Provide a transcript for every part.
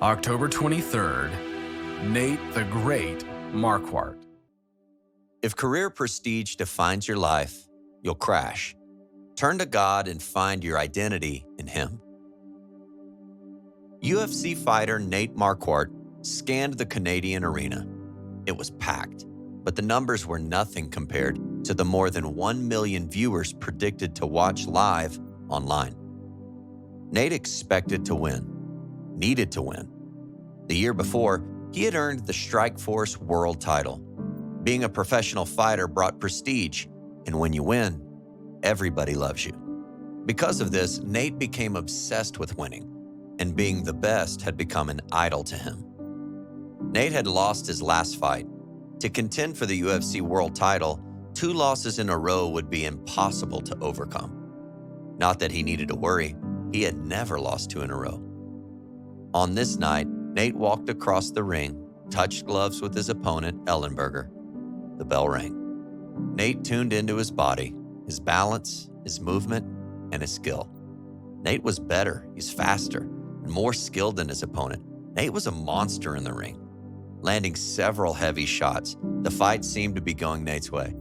October 23rd, Nate the Great Marquardt. If career prestige defines your life, you'll crash. Turn to God and find your identity in Him. UFC fighter Nate Marquardt scanned the Canadian arena. It was packed, but the numbers were nothing compared to the more than 1 million viewers predicted to watch live online. Nate expected to win, needed to win. The year before, he had earned the Strikeforce World title. Being a professional fighter brought prestige, and when you win, everybody loves you. Because of this, Nate became obsessed with winning, and being the best had become an idol to him. Nate had lost his last fight. To contend for the UFC World title, 2 losses in a row would be impossible to overcome. Not that he needed to worry, he had never lost 2 in a row. On this night, Nate walked across the ring, touched gloves with his opponent, Ellenberger. The bell rang. Nate tuned into his body, his balance, his movement, and his skill. Nate was better, he's faster, and more skilled than his opponent. Nate was a monster in the ring. Landing several heavy shots, the fight seemed to be going Nate's way.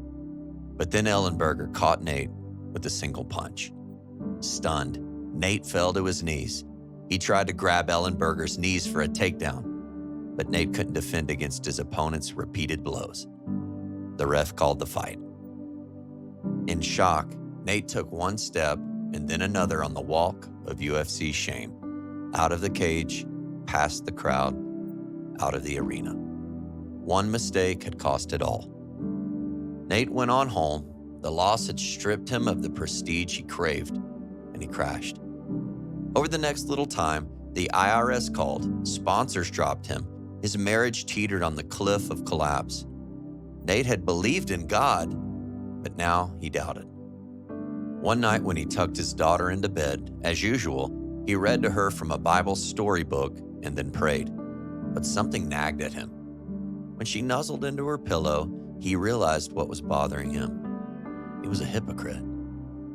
But then Ellenberger caught Nate with a single punch. Stunned, Nate fell to his knees. He tried to grab Ellenberger's knees for a takedown, but Nate couldn't defend against his opponent's repeated blows. The ref called the fight. In shock, Nate took one step and then another on the walk of UFC shame. Out of the cage, past the crowd, out of the arena. One mistake had cost it all. Nate went on home. The loss had stripped him of the prestige he craved, and he crashed. Over the next little time, the IRS called, sponsors dropped him, his marriage teetered on the cliff of collapse. Nate had believed in God, but now he doubted. One night when he tucked his daughter into bed, as usual, he read to her from a Bible storybook and then prayed. But something nagged at him. When she nuzzled into her pillow, he realized what was bothering him. He was a hypocrite.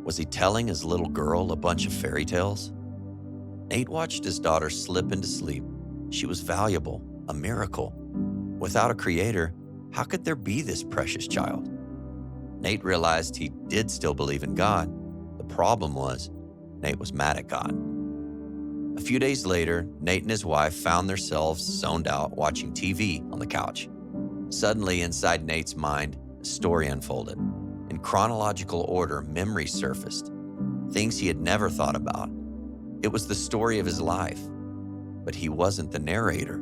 Was he telling his little girl a bunch of fairy tales? Nate watched his daughter slip into sleep. She was valuable, a miracle. Without a creator, how could there be this precious child? Nate realized he did still believe in God. The problem was, Nate was mad at God. A few days later, Nate and his wife found themselves zoned out watching TV on the couch. Suddenly, inside Nate's mind, a story unfolded. In chronological order, memories surfaced, things he had never thought about. It was the story of his life, but he wasn't the narrator.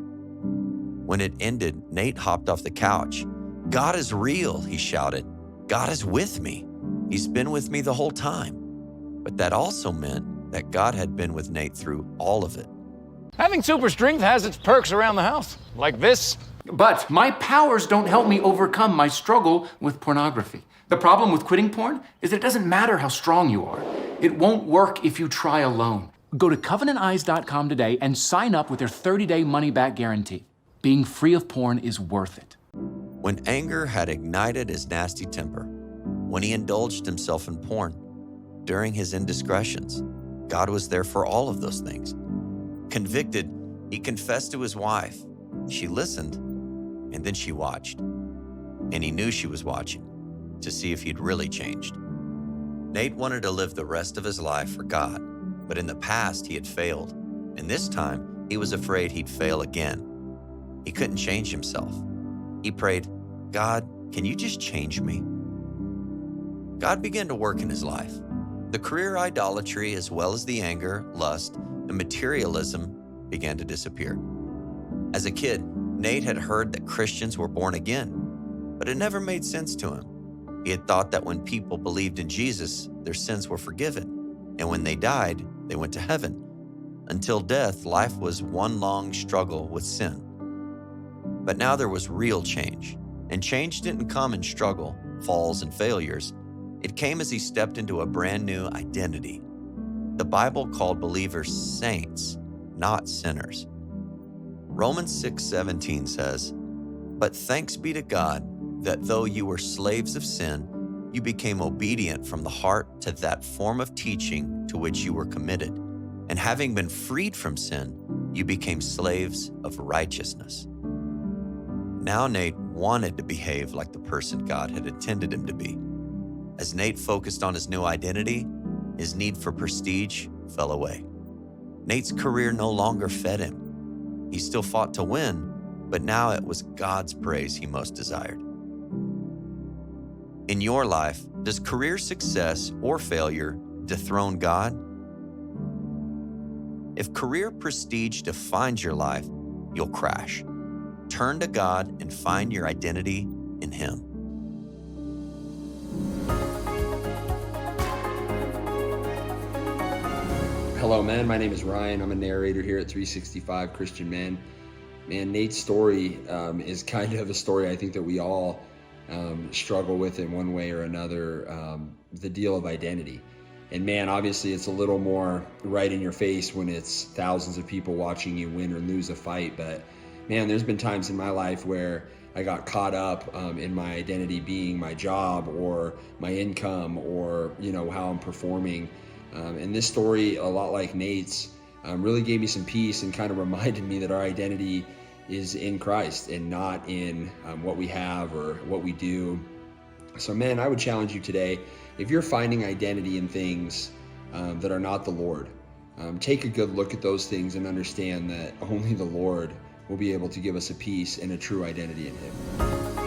When it ended, Nate hopped off the couch. "God is real," he shouted. "God is with me. He's been with me the whole time." But that also meant that God had been with Nate through all of it. Having super strength has its perks around the house, like this. But my powers don't help me overcome my struggle with pornography. The problem with quitting porn is that it doesn't matter how strong you are. It won't work if you try alone. Go to CovenantEyes.com today and sign up with their 30-day money-back guarantee. Being free of porn is worth it. When anger had ignited his nasty temper, when he indulged himself in porn, during his indiscretions, God was there for all of those things. Convicted, he confessed to his wife. She listened, and then she watched. And he knew she was watching to see if he'd really changed. Nate wanted to live the rest of his life for God, but in the past he had failed, and this time he was afraid he'd fail again. He couldn't change himself. He prayed, "God, can you just change me?" God began to work in his life. The career idolatry, as well as the anger, lust, and materialism began to disappear. As a kid, Nate had heard that Christians were born again, but it never made sense to him. He had thought that when people believed in Jesus, their sins were forgiven, and when they died, they went to heaven. Until death, life was one long struggle with sin. But now there was real change, and change didn't come in struggle, falls, and failures. It came as he stepped into a brand new identity. The Bible called believers saints, not sinners. Romans 6:17 says, "But thanks be to God that though you were slaves of sin, you became obedient from the heart to that form of teaching to which you were committed. And having been freed from sin, you became slaves of righteousness. Now Nate wanted to behave like the person God had intended him to be. As Nate focused on his new identity, his need for prestige fell away. Nate's career no longer fed him. He still fought to win, but now it was God's praise he most desired. In your life, does career success or failure dethrone God? If career prestige defines your life, you'll crash. Turn to God and find your identity in Him. Hello, man. My name is Ryan. I'm a narrator here at 365 Christian Men. Man, Nate's story is kind of a story I think that we all struggle with in one way or another, the deal of identity. And man, obviously it's a little more right in your face when it's thousands of people watching you win or lose a fight. But man, there's been times in my life where I got caught up in my identity being my job or my income or, how I'm performing. And this story, a lot like Nate's, really gave me some peace and kind of reminded me that our identity is in Christ and not in what we have or what we do. So man, I would challenge you today, if you're finding identity in things that are not the Lord, take a good look at those things and understand that only the Lord will be able to give us a peace and a true identity in Him.